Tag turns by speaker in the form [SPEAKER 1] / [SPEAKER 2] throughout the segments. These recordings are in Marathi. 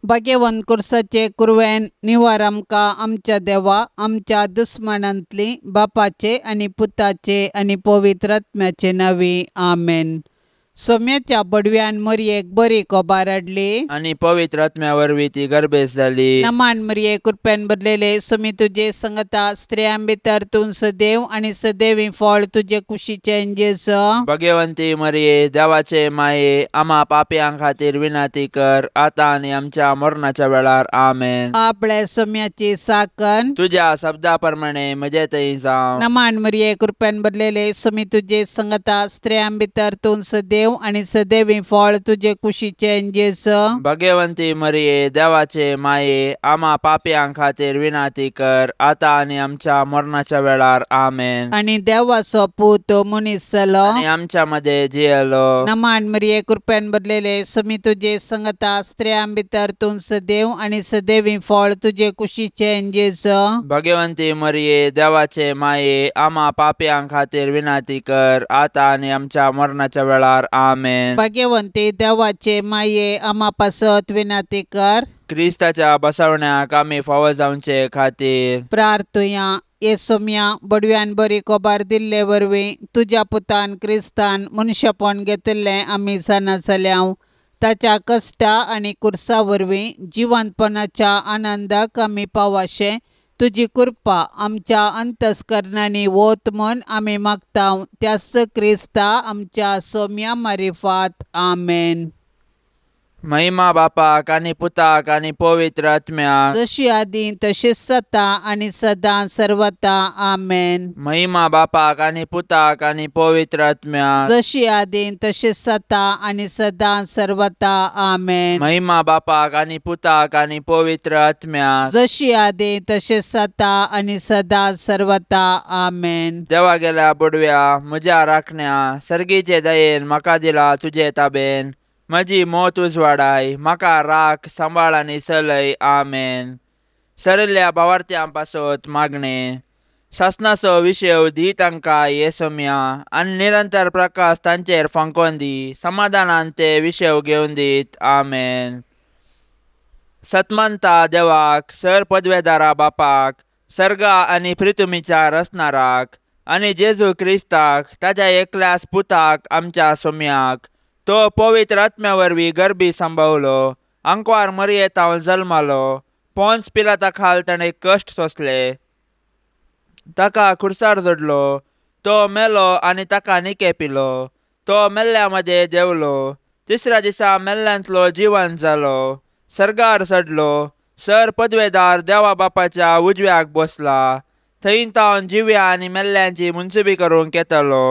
[SPEAKER 1] भाग्यवन कुर्साचे कुरवेन निवार आमकां आमच्या देवा आमच्या दुस्मनांतली बापाचे आनी पुताचे आनी पवित्र आत्म्याचे नावी आमेन। सोम्याच्या बडव्यान मरयेक बरी कोबार हाडली
[SPEAKER 2] आणि पवित्र आत्म्या वरवीं ती गर्भेस जाली।
[SPEAKER 1] नमान मरये कृपेन बदलेले सोमी तुझे संगता स्त्रियां भितर तूं सदैव आनी सदैवी फळ तुझे कुशीचे जेस।
[SPEAKER 2] भाग्यवंती मरिये देवाचे माये आम्हा पापयांक खातीर विनाती कर आता आनी आमच्या मरणाच्या वेळार आमेन।
[SPEAKER 1] आपल्या सोम्याची साकन
[SPEAKER 2] तुझ्या शब्दा प्रमाणे म्हजे थंय जावं।
[SPEAKER 1] नमान मरये कृपेन बदलेले सोमी तुझे संगता स्त्रियां भितर तूं सदैव आणि सदैवी फळ तुझे कुशीचे जेस।
[SPEAKER 2] भाग्यवंती मरिये देवाचे माये आम्हा पापयांक खातीर विनाती कर आता आनी आमच्या मरणाच्या वेळार आमेन।
[SPEAKER 1] आणि देवाचो पूत मनीस जालो
[SPEAKER 2] आणि आमच्या मध्ये जियेलो।
[SPEAKER 1] नमान मरिये कृपेन बदलेले सोमी तुझे संगता स्त्रियां भितर तूं सदैव आणि सदैवी फळ तुझे कुशीचे जेस।
[SPEAKER 2] भाग्यवंती मरिये देवाचे माये आम्हा पापयांक खातीर विनाती कर आता आनी आमच्या मरणाच्या वेळार आमेन।
[SPEAKER 1] भाग्यवंती देवाचे माये आम्हा पासत विनाती कर
[SPEAKER 2] क्रिस्ताच्या बसवण्याक आमी फावो जावचे खातीर
[SPEAKER 1] प्रार्थुया। ये सोम्या बडव्यान बरी कोबार दिल्ले वरवीं तुझ्या पुतान क्रिस्तान मनुष्यपण घेतिल्लें आमी जाणा जाल्याव ताच्या कश्टा आनी कुर्सा वरवीं जिवंतपणाच्या आनंदाक आमी पावाशे तुजी कृपा आमच्या अंतस्करणांनी वोत म्हूण आमी मागताव त्यास क्रिस्ता आमच्या सोम्या मारिफात आमेन।
[SPEAKER 2] महिमा बापाक आनी पुताक आनी पवित्र आत्म्याक
[SPEAKER 1] जशी आदी तशीच सता आनी सदां सर्वता आमेन।
[SPEAKER 2] महिमा बापाक आनी पुताक आनी पवित्र आत्म्याक
[SPEAKER 1] जशी आदी तशीच सता आनी सदां सर्वता आमेन।
[SPEAKER 2] महिमा बापाक आनी पुताक आनी पवित्र आत्म्याक
[SPEAKER 1] जशी आदी तशीच सता आनी सदां सर्वता आमेन।
[SPEAKER 2] देवा गेल्या बुडव्या म्हज्या राखण्या सर्गीचे दयेन म्हाका दिला तुजे ताबेन म्हजी मोत उजवाडाय म्हाका राख सांबाळ आनी चलय आमेन। सरिल्ल्या भावार्थ्यां पासत मागणे शासनाचो विशय दी तांकां ये सोम्या आनी निरंतर प्रकाश तांचेर फांकोन दी समाधानान ते विशय घेवन दीत आमेन। सतमंता देवाक सर पदवेदारा बापाक सर्गा आनी पृथ्वीच्या रचणाराक आनी जेजू क्रिस्ताक ताच्या एकल्याच पुताक आमच्या सोम्याक तो पवित्र आत्म्या वरवीं गर्भी सांबाळलो आंकवार मरयेतावन जल्मालो पोन्स पिलाता खाल ताणें कश्ट सोंसले ताका खुर्सार जोडलो तो मेलो आनी ताका निके पिलो तो मेल्ल्या मध्ये देवलो तिसऱ्या दिसा मेल्ल्यांतलो जिवंत जालो सर्गार चडलो सर पदवेदार देवा बापाच्या उजव्याक बसला थंय तावन जिव्या आनी मेल्ल्यांची मुनसिबी करूंक येतलो।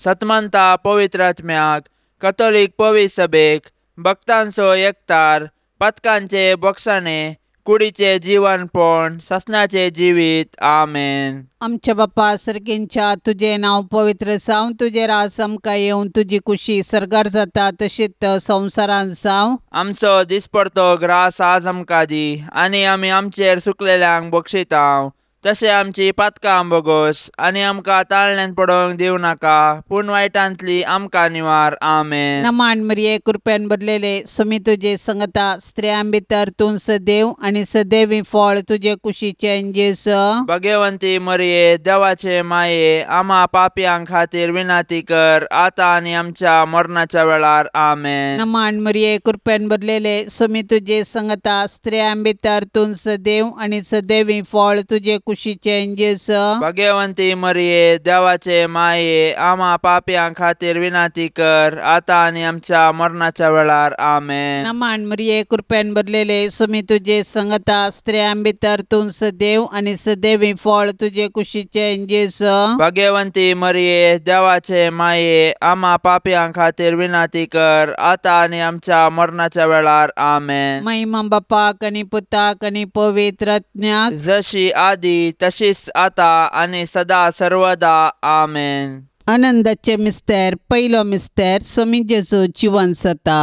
[SPEAKER 2] सतमंता पवित्र आत्म्याक कथोलीक पवित्र सभेक भक्तांचो एकतार पथकांचे बोगसाणे कुडीचे जीवनपण ससनाचे जिवीत आमेन।
[SPEAKER 1] आमच्या बापा सर्गींच्या तुझे नाव पवित्र जावं तुझे रास आमकां येवन तुजी कुशी सरगार जाता तशीच संवसारांत जावं।
[SPEAKER 2] आमचो दिसपडतो ग्रास आज आमकां दी आनी आमी आमचेर सुकलेल्यांक बक्षितांव तशें आमची पातकां बोगोस आनी आमकां ताळण्यांत पडोवंक दिवं नाका पूण वायटांतली आमकां निवार आमेन।
[SPEAKER 1] नमान मरिये कृपेन बदलेले सोमी तुझे संगता स्त्रियां भितर तूं सदैव आनी सदैवी फळ तुझे कुशीचे जेस।
[SPEAKER 2] भाग्यवंती मरिये देवाचे माये आम्हा पापयांक खातीर विनाती कर आता आनी आमच्या मरणाच्या वेळार आमेन।
[SPEAKER 1] नमान मरिये कृपेन बदलेले सोमी तुझे संगता स्त्रियां भितर तूं सदैव आनी सदैवी फळ तुझे कुशीचे जेस।
[SPEAKER 2] भाग्यवंती मरिये देवाचे माये आम्हा पापयांक खातीर विनाती कर आता आनी आमच्या मरणाच्या वेळार आमेन।
[SPEAKER 1] नमान मरिये कृपेन बदलेले सोमी तुझे संगता स्त्रियां भितर तूं सदैव आनी सदैवी फळ तुझे कुशीचे जेस।
[SPEAKER 2] भाग्यवंती मरिये देवाचे माये आम्हा पापयांक खातीर विनाती कर आता आनी आमच्या मरणाच्या वेळार आमेन।
[SPEAKER 1] महिमा बापाक आनी पुताक आनी पवित्र आत्म्याक
[SPEAKER 2] जशी आदी तशीच आता आनी सदा सर्वदा आमेन।
[SPEAKER 1] आनंदाचे मिस्तेर पयलो मिस्तेर सोमी जेजू जिवंत जाता।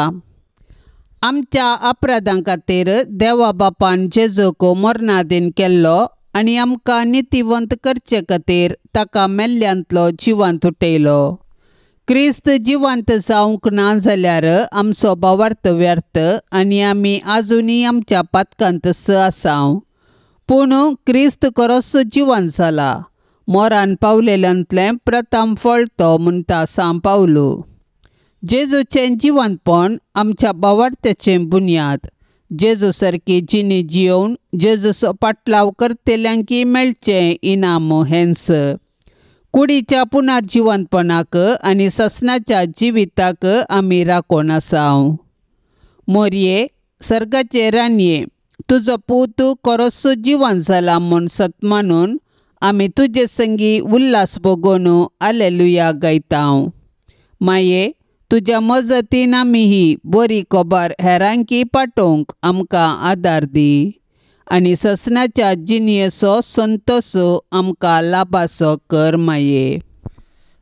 [SPEAKER 1] आमच्या अपराधां खातीर देवा बापान जेजूक मरणाधीन केल्लो आनी आमकां नितीवंत करचे खातीर ताका मेल्ल्यांतलो जिवंत उठयलो। क्रिस्त जिवंत जावंक ना जाल्यार आमचो भावार्थ व्यर्थ आनी आमी आजुनी आमच्या पातकांत आसांव. पूण क्रिस्त खरोच जिवंत जाला. मोरान पावलेल्यांतलें प्रथम फळ तो म्हणटा सांव पावलो. जेजूचें जिवंतपण आमच्या भावार्थ्याचें बुन्याद. जेजू सारकी जिणी जियोवन जेजूचो पाटलाव करतेल्यांकी मेळचें इनाम हेंच. कुडीच्या पुनर्जिवंतपणाक आनी ससनाच्या जिविताक आमी राखोन आसांव. मोरये, सर्गाचे रानये, तुजो पूत खरोच जिवंत जाला म्हूण सत मानून आमी तुजे संगी उल्हास भोगोवन हालेलुया गायतांव. माये, तुज्या मजतीन आमी ही बरी खबर हेरांकी पाठोवंक आमकां आदार दी आनी ससनाच्या जिणयेचो संतोश आमकां लाभासो कर माये.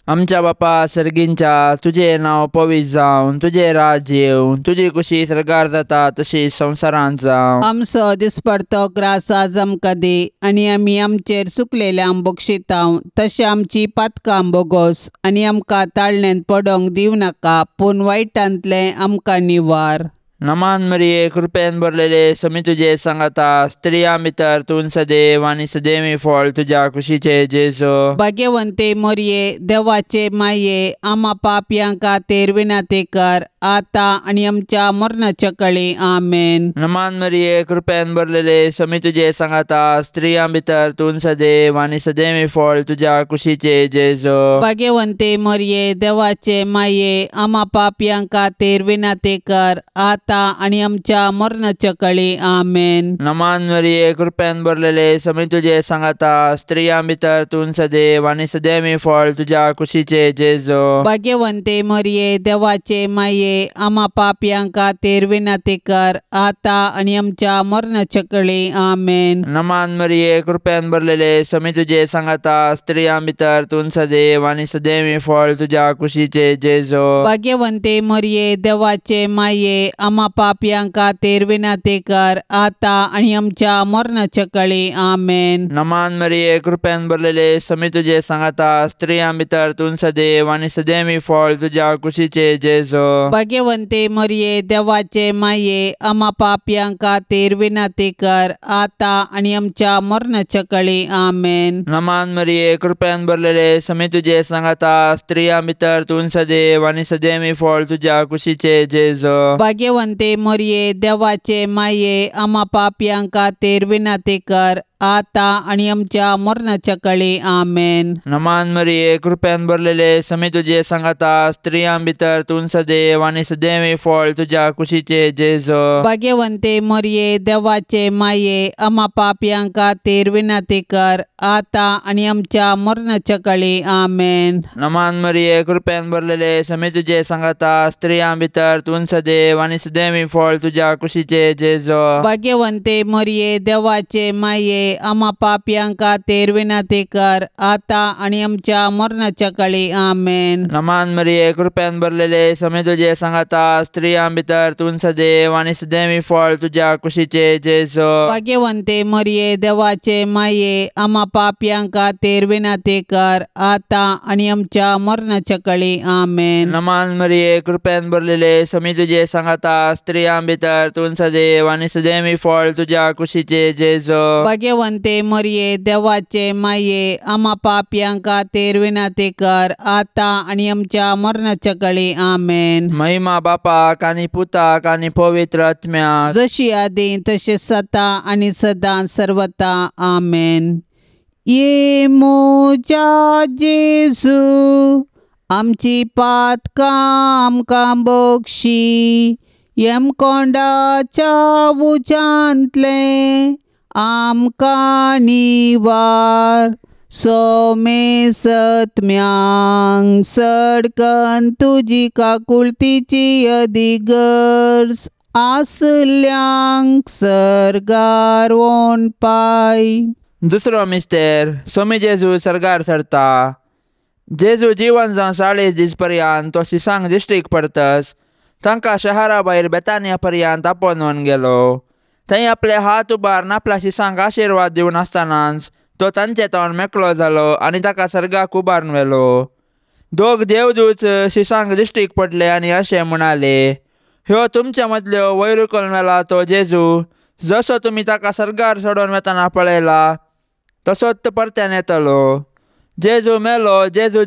[SPEAKER 2] आमच्या बापा सर्गींच्या, तुझे नांव पवित्र जावन तुझे राज येवन तुजी कुशी सरकार जाता तशी संवसारांत जावं.
[SPEAKER 1] आमचो दिसपडतो ग्रास आज आमकां दे आनी आमी आमचेर चुकलेल्यांक बक्षितांव तशें आमची पातकां बोगोस आनी आमकां ताळण्यांत पडोंक दिवं नाका पूण वायटांतलें आमकां निवार.
[SPEAKER 2] नमान मरिये, कृपेन भरलेले समी तुजे सांगाता, स्त्रियां भितर तूं सदैव आनी सदैवी फळ तुज्या कुशीचे जेजू.
[SPEAKER 1] भाग्यवंते मोरये, देवाचे माये, आम्हा पापयांक खातीर विनंती कर आता आनी आमच्या मरणाच्या काळी आमेन.
[SPEAKER 2] नमान मरिये, कृपेन भरलेले समी तुजे सांगाता, स्त्रियां भितर तूं सदैव आनी सदैवी फळ तुज्या कुशीचे जेजू.
[SPEAKER 1] भाग्यवंते मोरये, देवाचे माये, आम्हा पापयांक खातीर विनंती कर आता आणि आमच्या मरणाच्या काळी आमेन.
[SPEAKER 2] नमान मरिये, कृपेन भरलेले समी तुजे सांगाता, स्त्रियां भितर तूं सदैव आनी सदैवी फळ तुज्या कुशीचे जेजू.
[SPEAKER 1] भाग्यवंते मोरये, देवाचे माये, आम्हा पापयांक खातीर विनंती कर आता आणि आमच्या मरणाच्या काळी आमेन.
[SPEAKER 2] नमान मरिये, कृपेन भरलेले समी तुजे सांगाता, स्त्रियां भितर तूं सदैव आनी सदैवी फळ तुज्या कुशीचे जेजू.
[SPEAKER 1] भाग्यवंते मोरये, देवाचे माये, आम्हा पापयांक खातीर विनंती कर आता आणि आमच्या मरणाच्या काळी आमेन.
[SPEAKER 2] नमान मरिये, कृपेन भरलेले समी तुजे सांगाता, स्त्रियां भितर तूं सदैव आनी सदैवी फळ तुज्या कुशीचे जेजू.
[SPEAKER 1] भाग्यवंते मोरये, देवाचे माये, आम्हा पापयांक खातीर विनंती कर आता आणि आमच्या मरणाच्या काळी आमेन.
[SPEAKER 2] नमान मरिये, कृपेन भरलेले समी तुजे सांगाता, स्त्रियां भितर तूं सदैव आनी सदैवी फळ तुज्या कुशीचे जेजू.
[SPEAKER 1] भाग्यवंते मोरये, देवाचे माये, आम्हा पापयांक खातीर विनंती कर आता आणि आमच्या मरणाच्या काळी आमेन.
[SPEAKER 2] नमान मरिये, कृपेन भरलेले समी तुजे सांगाता, स्त्रियां भितर तूं सदैव आनी सदैवी फळ तुज्या कुशीचे जेजू.
[SPEAKER 1] भाग्यवंते मोरये, देवाचे माये, आम्हा पापयांक खातीर विनंती कर आता आणि आमच्या मरणाच्या काळी आमेन.
[SPEAKER 2] नमान मरिये, कृपेन भरलेले समी तुजे सांगाता, स्त्रियां भितर तूं सदैव आनी सदैवी फळ तुज्या कुशीचे जेजू.
[SPEAKER 1] भाग्यवंते मोरये, देवाचे माये, आम्हा पापयांक खातीर विनंती कर आता आणि आमच्या मरणाच्या काळी आमेन.
[SPEAKER 2] नमान मरिये, कृपेन भरलेले समी तुजे सांगाता, स्त्रियां भितर तूं सदैव आनी सदैवी फळ तुज्या कुशीचे जेजू.
[SPEAKER 1] भाग्यवंते मोरये, देवाचे माये, आम्हा पापयांक खातीर विनंती कर आता आणि आमच्या मरणाच्या काळी आमेन.
[SPEAKER 2] नमान मरिये, कृपेन भरलेले समी तुजे सांगाता, स्त्रियां भितर तूं सदैव आनी सदैवी फळ तुज्या कुशीचे जेजू.
[SPEAKER 1] भाग्यवंते मोरये, देवाचे माये, आम्हा पापयांक खातीर विनंती कर आता आणि आमच्या मरणाच्या काळी आमेन.
[SPEAKER 2] महिमा बापाक आनी पुताक आनी पवित्र आत्म्याक,
[SPEAKER 1] जशी आदी तशी सता आणि सदां सर्वता आमेन. ये मोजा जेजू, आमची पातकां आमकां बक्षी, येम कोंडाच्या उजांतले आमकां निवार. सोमे सत्म्यांक सडकन तुजी काकुळतीची अधिगर्ज, आसल्यांक सर्गार वोन पाय.
[SPEAKER 2] दुसरो मिस्तेर, सोमी जेजू सर्गार सरता. जेजू जिवन जावन 40 दीस पर्यंत तो शिसांग दिश्टीक परतस तांकां शहरा भायर बेतानिया पर्यंत आपोवन व्हरून गेलो. थंय आपले हात उबारून आपल्या शिसांक आशिर्वाद दिवन आसतनाच तो तांचे तोंड मेकळो जालो आनी ताका सर्गाक उबारून व्हेलो. दोग देवदूत शिसांक दिश्टीक पडले आनी अशें म्हणाले, ह्यो तुमच्या मदल्यो वयर करून मेला तो जेजू, जसो तुमी ताका सर्गार सोडून वेताना पळयला तसोच तो परत्यान येतलो. जेजू मेलो, जेजू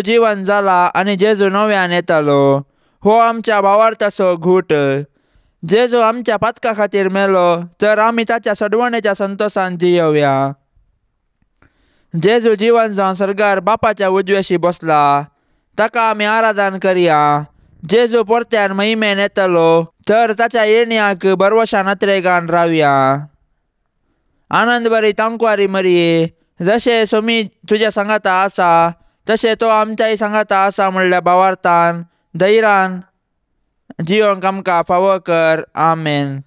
[SPEAKER 2] जिवंत जाला आनी जेजू नव्यान येतलो. हो आमच्या भावार्थाचो घूट. जेजू आमच्या पातका खातीर मेलो तर आमी ताच्या सडवणेच्या संतोशान जियोवया. जेजू जिवंत जावन सर्गार बापाच्या उजव्याशी बसला, ताका आमी आराधन करया. जेजू परत्यान महिमेन येतलो तर ताच्या येणयाक बरवशान नत्रेगान रावया. आनंद बरी तांकवारी मरये, जशे सोमी तुज्या सांगाता आसा तशें तो आमच्याय सांगाता आसा म्हणल्या भावार्थान धैर्यान जियोंक आमकां फावो कर. आमेन.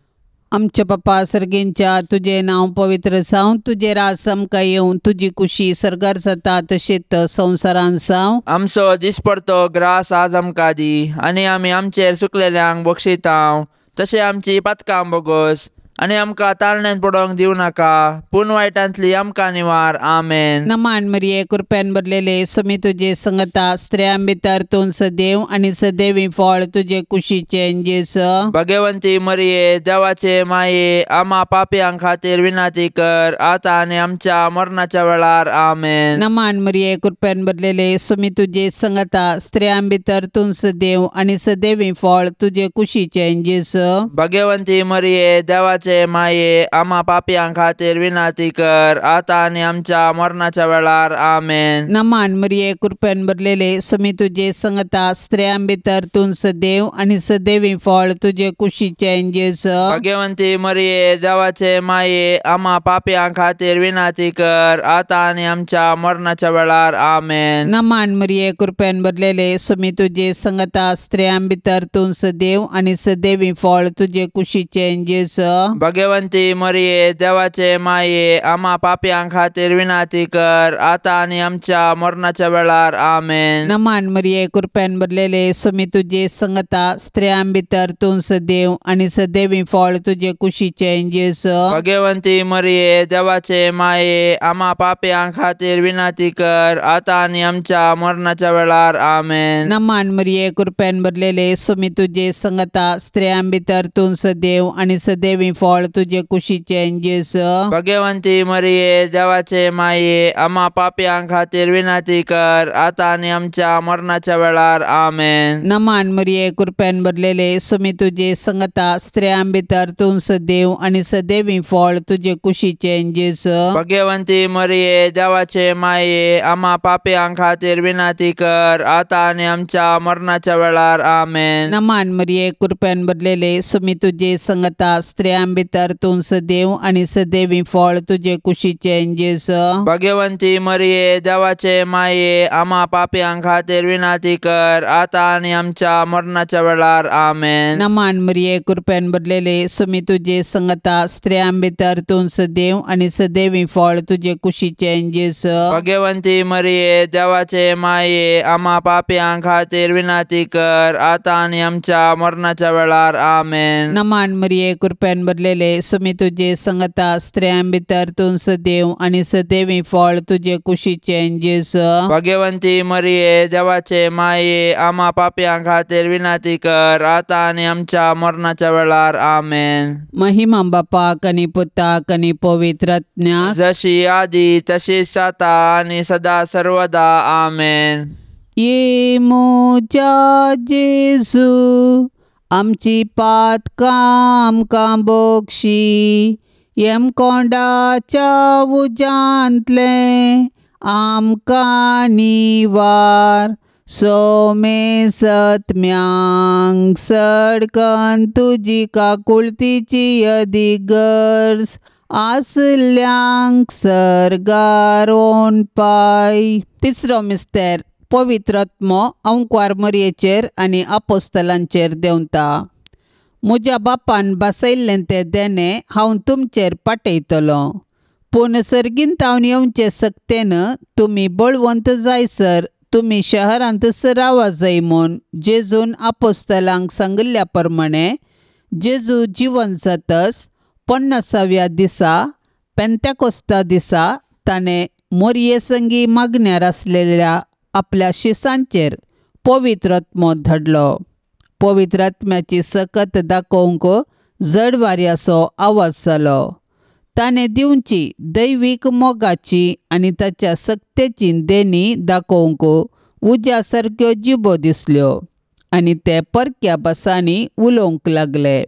[SPEAKER 1] आमच्या बापा सर्गेंच्या, तुझे नाव पवित्र जावं, तुझे रास आमकां येवं, तुजी कुशी सर्गार जाता तशेंच संवसारान जावं.
[SPEAKER 2] आमचो दिसपडतो ग्रास आज आमकां दी, आनी आमी आमचेर चुकलेल्यांक बक्षितांव तशें आमची पातकां बोगोस, आनी आमकां ताळण्यांत पडोवंक दिवं नाका, पूण वायटांतली आमकां निवार. आमेन.
[SPEAKER 1] नमान मरिये, कृपेन भरलेले समी तुझे संगता, स्त्रियां भितर तूं सदैव आनी सदैवी फळ तुझे कुशीचे जेस.
[SPEAKER 2] भगवंती मरिये, देवाचे माये, आम्हा पापयांक खातीर विनाती कर, आतां आनी आमच्या मरणाच्या वेळार. आमेन.
[SPEAKER 1] नमान मरिये, कृपेन भरलेले समी तुझे संगता, स्त्रियां भितर तूं सदैव आनी सदैवी फळ तुझे कुशीचे जेस.
[SPEAKER 2] भगवंती मरिये, देवाचे माये, आम्हा पापयांक खातीर विनाती कर, आतां आनी आमच्या मरणाच्या वेळार. आमेन.
[SPEAKER 1] नमान मरिये, कृपेन भरलेले समी तुझे संगता, स्त्रियां भितर तूं सदैव आनी सदैवी फळ तुझे कुशीचे जेस.
[SPEAKER 2] भगवंती मरिये, देवाचे माये, आम्हा पापयांक खातीर विनाती कर, आतां आनी आमच्या मरणाच्या वेळार. आमेन.
[SPEAKER 1] नमान मरिये, कृपेन भरलेले समी तुझे संगता, स्त्रियां भितर तूं सदैव आनी सदैवी फळ तुझे कुशीचे जेस.
[SPEAKER 2] भगवंती मरिये, देवाचे माये, आम्हा पापयांक खातीर विनाती कर, आतां आनी आमच्या मरणाच्या वेळार. आमेन.
[SPEAKER 1] नमान मरिये, कृपेन भरलेले समी तुझे संगता, स्त्रियां भितर तूं सदैव आनी सदैवी फळ तुझे कुशीचे जेस.
[SPEAKER 2] भगवंती मरिये, देवाचे माये, आम्हा पापयांक खातीर विनाती कर, आतां आनी आमच्या मरणाच्या वेळार. आमेन.
[SPEAKER 1] नमान मरिये, कृपेन भरलेले समी तुझे संगता, स्त्रियां भितर तूं सदैव आनी सदैवी फळ तुझे कुशीचे जेस.
[SPEAKER 2] भगवंती मरिये, देवाचे माये, आम्हा पापयांक खातीर विनाती कर, आतां आनी आमच्या मरणाच्या वेळार. आमेन.
[SPEAKER 1] नमान मरिये, कृपेन भरलेले समी तुझे संगता, स्त्रियां भितर तूं सदैव आनी सदैवी फळ तुझे कुशीचे जेस.
[SPEAKER 2] भगवंती मरिये, देवाचे माये, आम्हा पापयांक खातीर विनाती कर, आतां आनी आमच्या मरणाच्या वेळार. आमेन.
[SPEAKER 1] नमान मरिये, कृपेन भरलेले समी तुझे संगता, स्त्रियां भितर तूं सदैव आनी सदैवी फळ तुझे कुशीचे जेस.
[SPEAKER 2] भगवंती मरिये, देवाचे माये, आम्हा पापयांक खातीर विनाती कर, आतां आनी आमच्या मरणाच्या वेळार. आमेन.
[SPEAKER 1] नमान मरिये, कृपेन भरलेले समी तुझे संगता, स्त्रियां भितर तूं सदैव आनी सदैवी फळ तुझे कुशीचे जेस.
[SPEAKER 2] भगवंती मरिये, देवाचे माये, आम्हा पापयांक खातीर विनाती कर, आतां आनी आमच्या मरणाच्या वेळार. आमेन.
[SPEAKER 1] नमान मरिये, कृपेन भरलेले समी तुझे संगता, स्त्रियां भितर तूं सदैव आनी सदैवी फळ तुझे कुशीचे जेस.
[SPEAKER 2] भगवंती मरिये, देवाचे माये, आम्हा पापयांक खातीर विनाती कर, आतां आनी आमच्या मरणाच्या वेळार. आमेन.
[SPEAKER 1] महिमा बापाक आनी पुताक आनी पवित्र आत्म्याक,
[SPEAKER 2] जशी आदी तशीच आता आनी सदा सर्वदा. आमेन.
[SPEAKER 1] ये मोच्या जेजू, आमची पातकां आमकां बोगशी, येमकोंडाच्या उजांतले आमकां निवार. सोमे सत्म्यांक सडकन तुजी काकुळतीची अदीक गरज, आसल्यांक सर्गारोन पाय. तिसरो मिस्तेर, पवित्र आत्मो अंकवार मरयेचेर आनी आपोस्तलांचेर देंवता. म्हज्या बापान बसयल्लें तें देणें हांव तुमचेर पाटयतलो, पूण सर्गींतावन येवचे सक्तेन तुमी बळवंत जायसर तुमी शहरांत रावा जाय म्हूण जेजून आपोस्तलांक सांगिल्ल्या प्रमाणे जेजू जिवंत जातस 50व्या दिसा पेंतेकोस्ता दिसा ताणें मोरये संगी मागण्यार आसलेल्या आपल्या शिसांचेर पवित्र आत्मो धाडलो. पवित्र आत्म्याची सकत दाखोवंक जड वाऱ्याचो आवाज जालो. ताणें दिवची दैवीक मोगाची आनी ताच्या सक्तेची देणी दाखोवंक उज्या सारक्यो जिबो दिसल्यो आनी ते परक्या भासांनी उलोवंक लागले.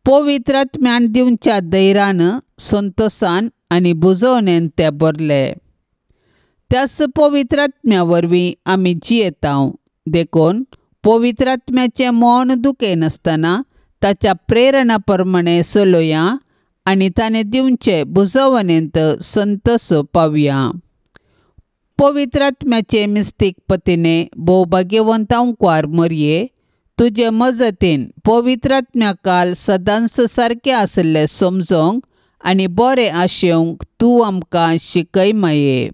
[SPEAKER 1] पवित्र आत्म्यान दिवच्या धैर्यान, संतोषान आनी बुजवणेन ते भरले. त्याच पवित्र आत्म्या वरवीं आमी जियेतांव. देखून पवित्र आत्म्याचें मन दुखे नासतना ताच्या प्रेरणा प्रमाणे चलोया आनी ताणें दिवचे बुजवणेंत संतोष पावया. पवित्र आत्म्याचे मिस्तीक पतीने भोवभाग्यवंतांकार मरये, तुजे मजतीन पवित्र आत्म्या काल सदांच सारकें आसले समजोवंक आनी बरें आशेवंक तूं आमकां शिकय माये.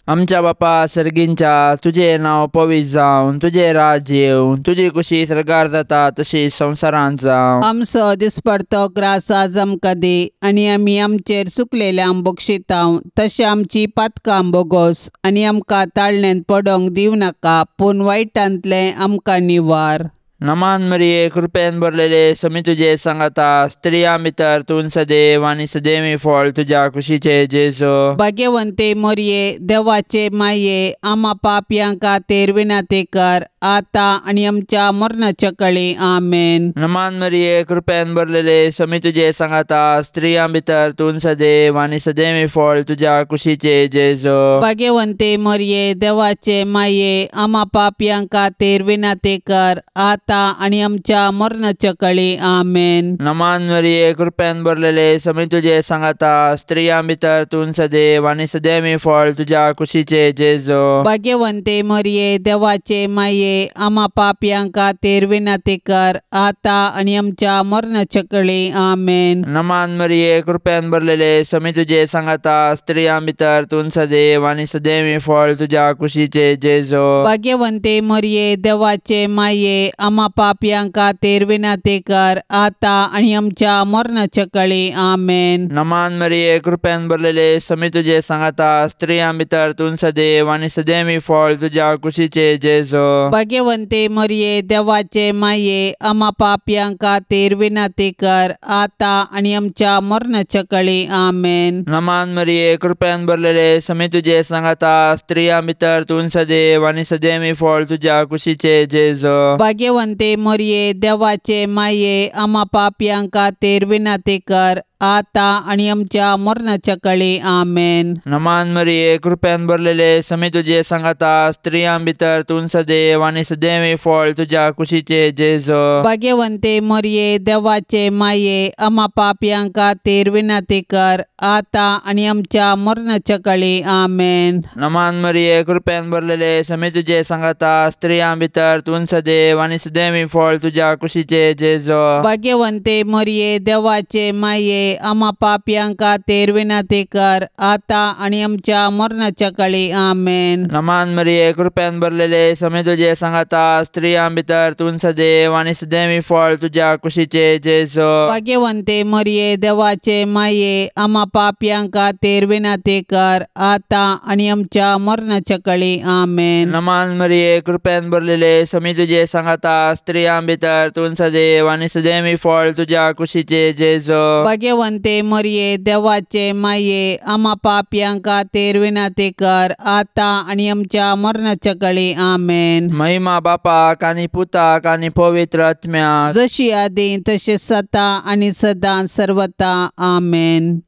[SPEAKER 2] आमच्या बापा सर्गींच्या, तुझे नांव पवित्र जावन, तुझे राज येवं, तुजी कुशी सरकार जाता तशी संवसारांत जावं.
[SPEAKER 1] आमचो दिसपडतो ग्रास आज आमकां दी आनी आमी आमचेर चुकलेल्यांक बक्षितांव. तशें आमची पातकां बोगोस आनी आमकां ताळणेंत पडोवंक दिवं नाका, पूण वायटांतलें आमकां निवार.
[SPEAKER 2] नमान मरिये, कृपेन भरलेले समी तुजे सांगाता, स्त्रियां भितर तूं सदैव आनी सदैवी फळ तुज्या कुशीचे जेजो.
[SPEAKER 1] भाग्यवंते मरये, देवाचे माये, आमा पापयां खातीर विनंती कर, आतां आनी आमच्या मरणाच्या काळी आमेन.
[SPEAKER 2] नमान मरिये, कृपेन भरलेले समी तुजे सांगाता, स्त्रियां भितर तूं सदैव आनी सदैवी फळ तुज्या कुशीचे जेजो.
[SPEAKER 1] भाग्यवंते मरये, देवाचे माये, आमा पापयां खातीर विनंती कर, आतां आनी आमच्या मरणाच्या काळी आमेन.
[SPEAKER 2] नमान मरिये, कृपेन भरलेले समी तुजे सांगाता, स्त्रियां भितर तूं सदैव आनी सदैवी फळ तुज्या कुशीचे जेजो.
[SPEAKER 1] भाग्यवंते मरये, देवाचे माये, आमा पापयां खातीर विनंती कर, आतां आनी आमच्या मरणाच्या काळी आमेन.
[SPEAKER 2] नमान मरिये, कृपेन भरलेले समी तुजे सांगाता, स्त्रियां भितर तूं सदैव आनी सदैवी फळ तुज्या कुशीचे जेजो.
[SPEAKER 1] भाग्यवंते मरये, देवाचे माये, आमा पापयां खातीर विनंती कर, आतां आनी आमच्या मरणाच्या काळी आमेन.
[SPEAKER 2] नमान मरिये, कृपेन भरलेले समी तुजे सांगाता, स्त्रियां भितर तूं सदैव आनी सदैवी फळ तुज्या कुशीचे जेजो.
[SPEAKER 1] भाग्यवंते मरये, देवाचे माये, आमा पापयां खातीर विनंती कर, आतां आनी आमच्या मरणाच्या काळी आमेन.
[SPEAKER 2] नमान मरिये, कृपेन भरलेले समी तुजे सांगाता, स्त्रियां भितर तूं सदैव आनी सदैवी फळ तुज्या कुशीचे जेजो.
[SPEAKER 1] भाग्यवंते मरये, देवाचे माये, आमा पापयां खातीर विनंती कर, आतां आनी आमच्या मरणाच्या काळी आमेन.
[SPEAKER 2] नमान मरिये, कृपेन भरलेले समी तुजे सांगाता, स्त्रियां भितर तूं सदैव आनी सदैवी फळ तुज्या कुशीचे जेजो.
[SPEAKER 1] भाग्यवंते मरये, देवाचे माये, आमा पापयां खातीर विनंती कर, आतां आनी आमच्या मरणाच्या काळी आमेन.
[SPEAKER 2] नमान मरिये, कृपेन भरलेले समी तुजे सांगाता, स्त्रियां भितर तूं सदैव आनी सदैवी फळ तुज्या कुशीचे जेजो.
[SPEAKER 1] भाग्यवंते मरये, देवाचे माये, आमा पापयां खातीर विनंती कर, आतां आनी आमच्या मरणाच्या काळी आमेन.
[SPEAKER 2] नमान मरिये, कृपेन भरलेले समी तुजे सांगाता, स्त्रियां भितर तूं सदैव आनी सदैवी फळ तुज्या कुशीचे जेजो.
[SPEAKER 1] भाग्यवंते मरये, देवाचे माये, आमा पापयां खातीर विनंती कर, आतां आनी आमच्या मरणाच्या काळी आमेन.
[SPEAKER 2] नमान मरिये, कृपेन भरलेले समी तुजे सांगाता, स्त्रियां भितर तूं सदैव आनी सदैवी फळ तुज्या कुशीचे जेजो.
[SPEAKER 1] भाग्यवंते मरये, देवाचे माये, आमा पापयां खातीर विनंती कर, आतां आनी आमच्या मरणाच्या काळी आमेन.
[SPEAKER 2] महिमा बापाक आनी पुताक आनी पवित्र आत्म्याक,
[SPEAKER 1] जशी आदी तशेंच आतां आनी सदां सर्वता आमेन.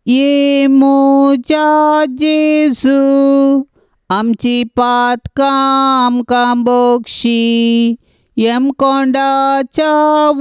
[SPEAKER 1] ये मोजा जेजू, आमची पातकां आमकां बक्षी, येमकोंडाच्या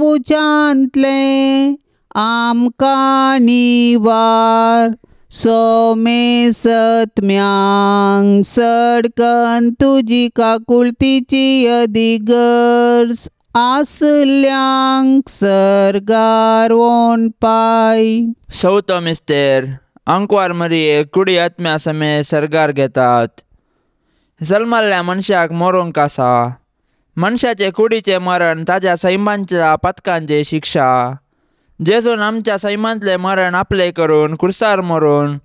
[SPEAKER 1] उज्यांतले आमकां निवार. सोमे सत्म्यांक सडकन तुजी काकुळतीची अधिगर्ज, आसल्यांक सरगार वोन पाय.
[SPEAKER 2] चवथो मिस्तेर, अंकवार मरिये कुडी आत्म्या समेत सरगार घेतात. जल्माल्ल्या मनशाक मरोंक आसा. मनशाचे कुडीचे मरण ताच्या सैमांच्या पथकांचे शिक्षा. जेजून आमच्या सैमांतले मरण आपले करून कुर्सार मरून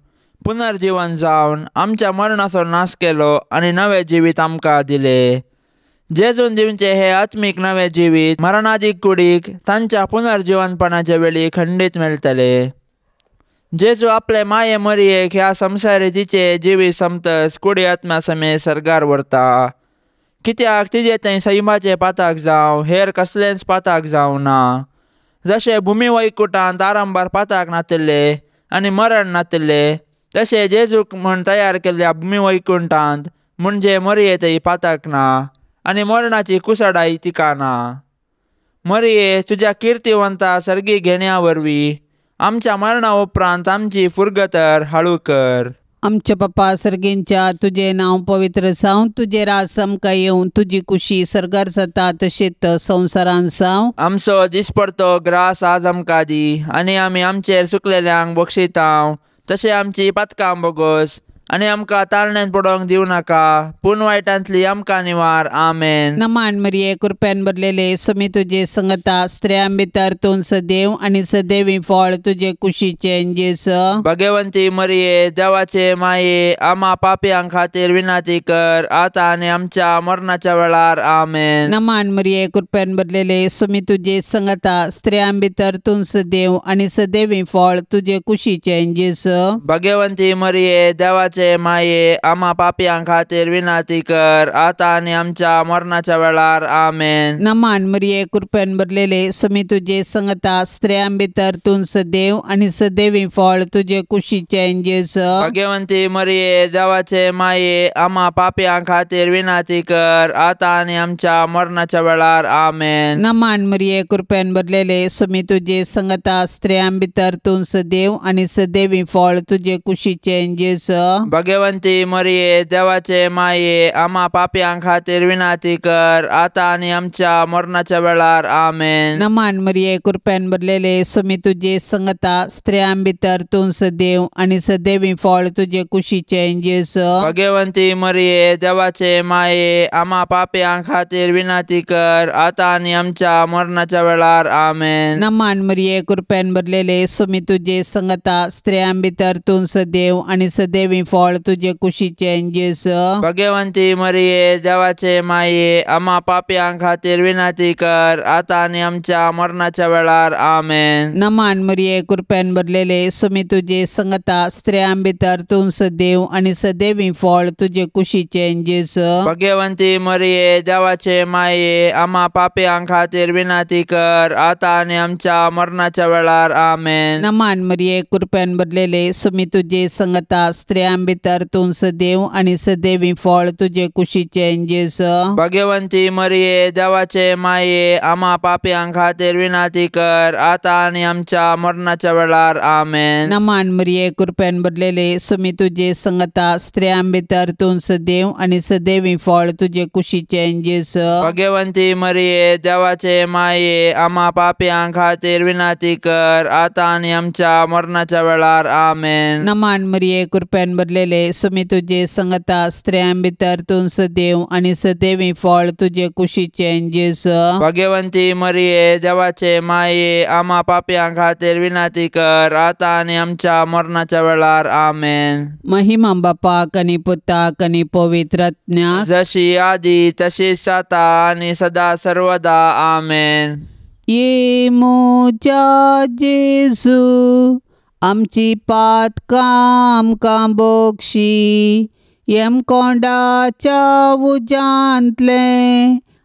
[SPEAKER 2] पुनर्जीवन जावन आमच्या मरणाचो नाश केलो आनी नवे जिवीत आमकां दिले. जेजून दिवचे हे आत्मीक नवे जिवीत मरणादीक कुडीक तांच्या पुनर्जीवनपणाचे वेळी खंडीत मेळटले. जेजू आपले माये मरयेक ह्या संसारीचे जिवीत समतस कुडी आत्म्या समेत सर्गार व्हरता. कित्याक तिजे थंय सैमाचे पाताक जावं हेर कसलेंच पाताक जावं ना. जशे भुमी वैकुंठांत आरंभार पाताक नातिल्ले आनी मरण नातिल्ले तशे जेजूक म्हण तयार केल्ल्या भुमी वैकुंठांत म्हणजे मरये थंय पाताक ना आनी मरणाची कुसडाई तिका ना. मरये तुज्या किर्तिवंता सर्गी घेण्या वरवीं आमच्या मरणा उपरांत आमची फुरगतर हाळू कर.
[SPEAKER 1] आमच्या बापा सर्गेंच्या तुझे नाव पवित्र जावं, तुझे राज आमकां येवं, तुजी कुशी सर्गार जाता तशेंच संवसारांत जावं.
[SPEAKER 2] आमचो दिसपडतो ग्रास आज आमकां दी आनी आमी आमचेर चुकलेल्यांक बक्षितांव तशें आमची पातकां बोगोस आनी आमकां ताळण्यांत पडोवंक दिवं नाका पूण वायटांतली आमकां निवार. आमेन.
[SPEAKER 1] नमान मरिये कृपेन भरलेले समी तुजे संगता स्त्रियां भितर तूं सदैव आनी सदैवी फळ तुजे कुशीचे जेस.
[SPEAKER 2] भगवंती मरिये देवाचे माये आम्हा पापयां खातीर विनाती कर आता आनी आमच्या मरणाच्या वेळार. आमेन.
[SPEAKER 1] नमान मरिये कृपेन भरलेले समी तुजे संगता स्त्रियां भितर तूं सदैव आनी सदैवी फळ तुजे कुशीचे जेस.
[SPEAKER 2] भगवंती मरिये देवाचे माये आम्हा पापयां खातीर विनाती कर आता आनी आमच्या मरणाच्या वेळार. आमेन.
[SPEAKER 1] नमान मरिये कृपेन भरलेले समी तुजे संगता स्त्रियां भितर तूं सदैव आनी सदैवी फळ तुजे कुशीचे जेस.
[SPEAKER 2] भगवंती मरिये देवाचे माये आम्हा पापयां खातीर विनाती कर आता आनी आमच्या मरणाच्या वेळार. आमेन.
[SPEAKER 1] नमान मरिये कृपेन भरलेले समी तुजे संगता स्त्रियां भितर तूं सदैव आनी सदैवी फळ तुजे कुशीचे जेस.
[SPEAKER 2] भगवंती मरिये देवाचे माये आम्हा पापयां खातीर विनाती कर आता आनी आमच्या मरणाच्या वेळार. आमेन.
[SPEAKER 1] नमान मरिये कृपेन भरलेले समी तुजे संगता स्त्रियां भितर तूं सदैव आनी सदैवी फळ तुजे कुशीचे जेस.
[SPEAKER 2] भगवंती मरिये देवाचे माये आम्हा पापयां खातीर विनाती कर आता आनी आमच्या मरणाच्या वेळार. आमेन.
[SPEAKER 1] नमान मरिये कृपेन भरलेले समी तुजे संगता स्त्रियां भितर तूं सदैव आनी सदैवी फळ तुजे कुशीचे जेस.
[SPEAKER 2] भगवंती मरिये देवाचे माये आम्हा पापयां खातीर विनाती कर आता आनी आमच्या मरणाच्या वेळार. आमेन.
[SPEAKER 1] नमान मरिये कृपेन भरलेले समी तुजे संगता स्त्रियां भितर तूं सदैव आनी सदैवी फळ तुजे कुशीचे जेस.
[SPEAKER 2] भगवंती मरिये देवाचे माये आम्हा पापयां खातीर विनाती कर आता आनी आमच्या मरणाच्या वेळार. आमेन.
[SPEAKER 1] नमान मरिये कृपेन भरलेले समी तुजे संगता स्त्रियां भितर तूं सदैव आनी सदैवी फळ तुजे कुशीचे जेस.
[SPEAKER 2] भगवंती मरिये देवाचे माये आम्हा पापयां खातीर विनाती कर आता आनी आमच्या मरणाच्या वेळार. आमेन.
[SPEAKER 1] नमान मरिये कृपेन भरलेले समी तुजे संगता स्त्रियां भितर तूं सदैव आनी सदैवी फळ तुजे कुशीचे जेस.
[SPEAKER 2] भगवंती मरिये देवाचे माये आम्हा पापयां खातीर विनाती कर आता आनी आमच्या मरणाच्या वेळार. आमेन.
[SPEAKER 1] नमान मरिये कृपेन भरलेले समी तुजे संगता स्त्रियां भितर तूं सदैव आनी सदैवी फळ तुजे कुशीचे जेस.
[SPEAKER 2] भगवंती मरिये देवाचे माये आम्हा पापयां खातीर विनाती कर आता आनी आमच्या मरणाच्या वेळार. आमेन.
[SPEAKER 1] महिमा बापाक आनी पुताक आनी पवित्र आत्म्याक
[SPEAKER 2] जशी आदी तशीच आता आनी सदा सर्वदा. आमेन.
[SPEAKER 1] ये मोच्या जेजू आमची पातकां आमकां बक्षी येम कोंडाच्या उजांतले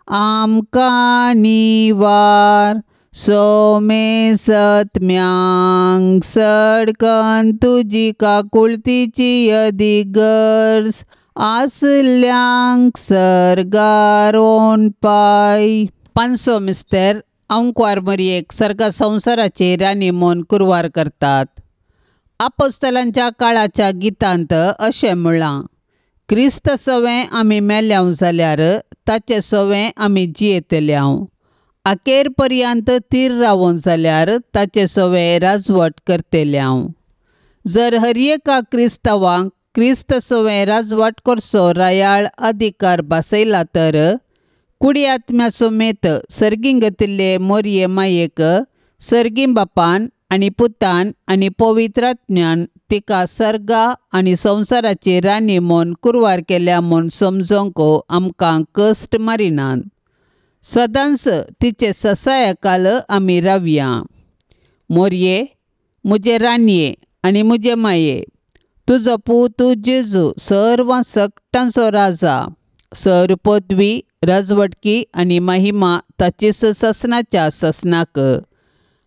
[SPEAKER 1] आमकां निवार. सोमे सत्म्यांक सडकन तुजी काकुळतीची अधिगर्ज आसल्यांक सर्गारोन पाय. पांचसो मिस्तेर अंकुर मरियेक सर्गा संवसाराचेर रानी मोन कुरवार करतात. आपोस्तलांच्या काळाच्या गितांत अशें म्हळां, क्रिस्त सवें आमी मेल्याव जाल्यार ताचे सवें आमी जियेतल्याव. अखेर पर्यंत तीर रावूं जाल्यार ताचे सवें राजवट करतल्याव. जर हर एका क्रिस्तांवाक क्रिस्त सवें राजवट करचो रायाळ अधिकार बसयला तर कुडी आत्म्या समेत सर्गीं घातिल्ले मोरये मायेक सर्गीं बापान आनी पुतान आनी पवित्र आत्म्यान तिका सर्गा आनी संवसाराची राणी म्हूण कुरवार केल्या म्हूण समजोंक आमकां कश्ट मारिनात. सदांच तिचे ससायाकाल आमी रावया. मोरये, मुजे रानये आनी मुजे माये, तुजो पूत जेजू सर्व सकटांचो राजा, सर पदवी, राजवटकी आनी महिमा ताचीच ससनाच्या ससनाक.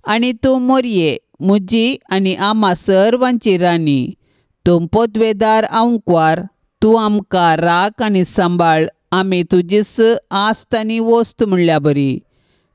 [SPEAKER 1] आनी तूं मोरये, मुजी आनी आम्हा सर्वांची राणी, तूं पदवेदार आंवकवार, तूं आमकां राख आनी सांबाळ, आमी तुजीच आस्त आनी वस्त म्हणल्या बरी.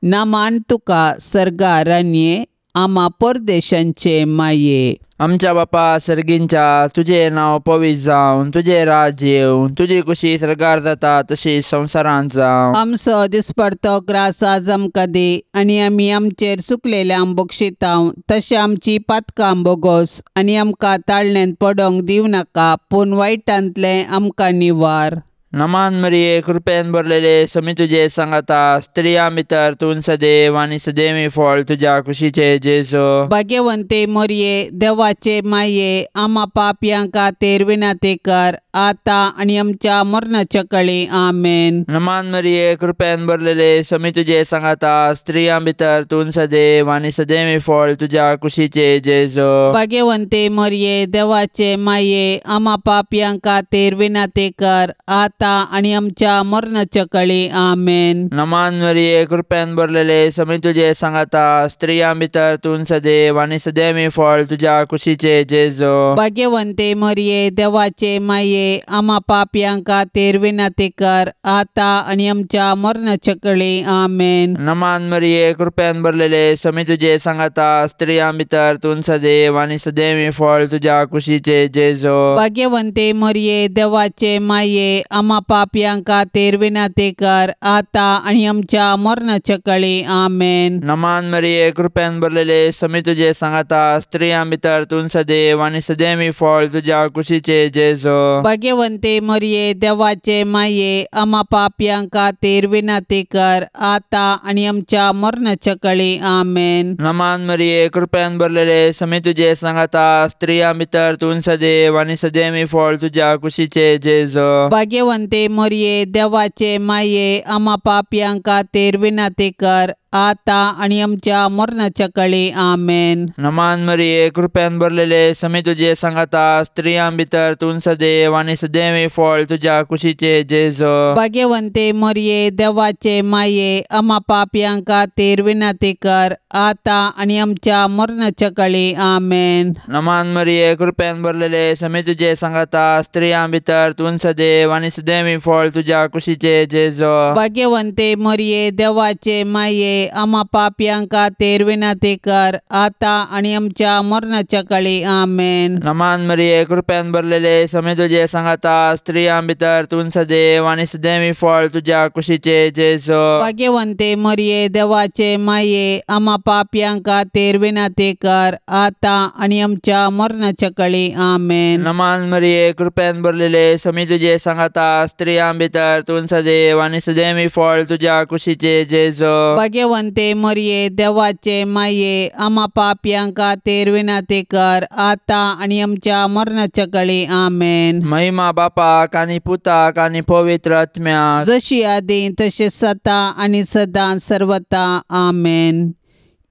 [SPEAKER 1] नामान तुका सर्गा रानये, आम्हा परदेशांचे माये.
[SPEAKER 2] आमच्या बापा सर्गींच्या, तुझे नांव पवित्र जावन, तुझे राज येवन, तुजी कुशी सर्गार जाता तशी संवसारांत जावं.
[SPEAKER 1] आमचो दिसपडतो ग्रास आज आमकां दे, आनी आमी आमचेर चुकलेल्यांक बक्षितांव, तशें आमची पातकां बोगोस, आनी आमकां ताळण्यांत पडोंक दिवं नाका, पूण वायटांतले आमकां निवार.
[SPEAKER 2] नमान मरिये, कृपेन भरलेले समी तुजे सांगाता, स्त्रियां भितर तूं सदैव आनी सदैवी फळ तुज्या कुशीचे जेजू.
[SPEAKER 1] भाग्यवंते मोरये, देवाचे माये, आम्हा पापयां खातीर विनाती कर, आता आनी आमच्या मरणाच्या कळी. आमेन.
[SPEAKER 2] नमान मरिये, कृपेन भरलेले समी तुजे सांगाता, स्त्रियां भितर तूं सदैव आनी सदैवी फळ तुज्या कुशीचे जेजू.
[SPEAKER 1] भाग्यवंते मोरये, देवाचे माये, आम्हा पापयां खातीर विनाती कर, आता आनी आमच्या मरणाच्या कळी. आमेन.
[SPEAKER 2] नमान मरिये, कृपेन भरलेले समी तुजे सांगाता, स्त्रियां भितर तूं सदैव आनी सदैवी फळ तुज्या कुशीचे जेजू.
[SPEAKER 1] भाग्यवंते मोरये, देवाचे माये, आम्हा पापयां खातीर विनाती कर, आता आनी आमच्या मरणाच्या कळी. आमेन.
[SPEAKER 2] नमान मरिये, कृपेन भरलेले समी तुजे सांगाता, स्त्रियां भितर तूं सदैव आनी सदैवी फळ तुज्या कुशीचे जेजू.
[SPEAKER 1] भाग्यवंते मोरये, देवाचे माये, आम्हा पापयां खातीर विनाती कर, आता आनी आमच्या मरणाच्या कळी. आमेन.
[SPEAKER 2] नमान मरिये, कृपेन भरलेले समी तुजे सांगाता, स्त्रियां भितर तूं सदैव आनी सदैवी फळ तुज्या कुशीचे जेजू.
[SPEAKER 1] भाग्यवंते मोरये, देवाचे माये, आम्हा पापयां खातीर विनाती कर, आता आनी आमच्या मरणाच्या कळी. आमेन.
[SPEAKER 2] नमान मरिये, कृपेन भरलेले समी तुजे सांगाता, स्त्रियां भितर तूं सदैव आनी सदैवी फळ तुज्या कुशीचे जेजू.
[SPEAKER 1] भाग्यवंते मोरये, देवाचे माये, आम्हा पापयां खातीर विनाती कर, आता आनी आमच्या मरणाच्या कळी. आमेन.
[SPEAKER 2] नमान मरिये, कृपेन भरलेले समी तुजे सांगाता, स्त्रियां भितर तूं सदैव आनी सदैवी फळ तुज्या कुशीचे जेजू.
[SPEAKER 1] भाग्यवंते मोरये, देवाचे माये, आम्हा पापयां खातीर विनाती कर, आता आनी आमच्या मरणाच्या कळी. आमेन.
[SPEAKER 2] नमान मरिये, कृपेन भरलेले समी तुजे सांगाता, स्त्रियां भितर तूं सदैव आनी सदैवी फळ तुज्या कुशीचे जेजू.
[SPEAKER 1] भाग्यवंते मोरये, देवाचे माये, आम्हा पापयां खातीर विनाती कर, आता आनी आमच्या मरणाच्या कळी. आमेन.
[SPEAKER 2] नमान मरिये, कृपेन भरलेले समी तुजे सांगाता, स्त्रियां भितर तूं सदैव आनी सदैवी फळ तुज्या कुशीचे जेजू.
[SPEAKER 1] भाग्यवंते मोरये, देवाचे माये, आम्हा पापयां खातीर विनाती कर, आता आनी आमच्या मरणाच्या कळी. आमेन.
[SPEAKER 2] नमान मरिये, कृपेन भरलेले समी तुजे सांगाता, स्त्रियां भितर तूं सदैव आनी सदैवी फळ तुज्या कुशीचे जेजू.
[SPEAKER 1] भाग्यवंते मोरये, देवाचे माये, आम्हा पापयां खातीर विनाती कर, आता आनी आमच्या मरणाच्या कळी. आमेन.
[SPEAKER 2] महिमा बापाक आनी पुताक आनी पवित्र आत्म्याक,
[SPEAKER 1] जशी आदी तशें सता आनी सदां सर्वता. आमेन.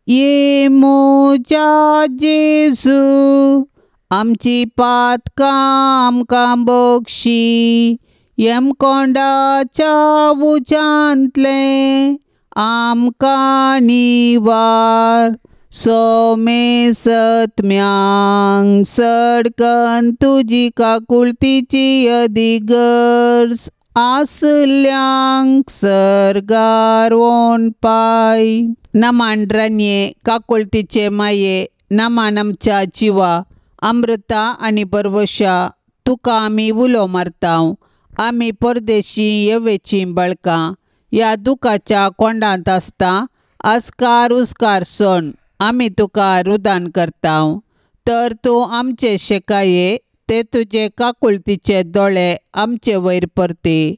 [SPEAKER 1] ये मोजा जेजू, आमची पातकां आमकां बक्षी, येमकोंडाच्या उजांतले आमकां निवार, सोमे सत्म्यांक सडकन तुजी काकुळतीची अधिगर्ज, आसल्यांक सर्गार वोन पाय. नमान रानये, काकुळतीचे माये, नमान आमच्या जिवा, अमृता आनी परवशा, तुका आमी उलो मारतांव. आमी परदेशी येवेची बळकां, ह्या दुखाच्या कोंडांत आसता, आस्कार उस्कार सण आमी तुका रुदान करतांव. तर तूं आमचे शेकाये, ते तुजे काकुळतीचे दोळे आमचे वयर परते,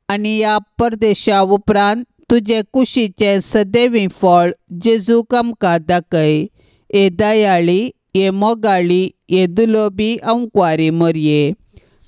[SPEAKER 1] आनी ह्या परदेशा उपरांत तुजे कुशीचे सदैवी फळ जेजूक आमकां दाखय. ए दयाळी, ये मोगाळी ये दुलोबी अंकवारी मोरये.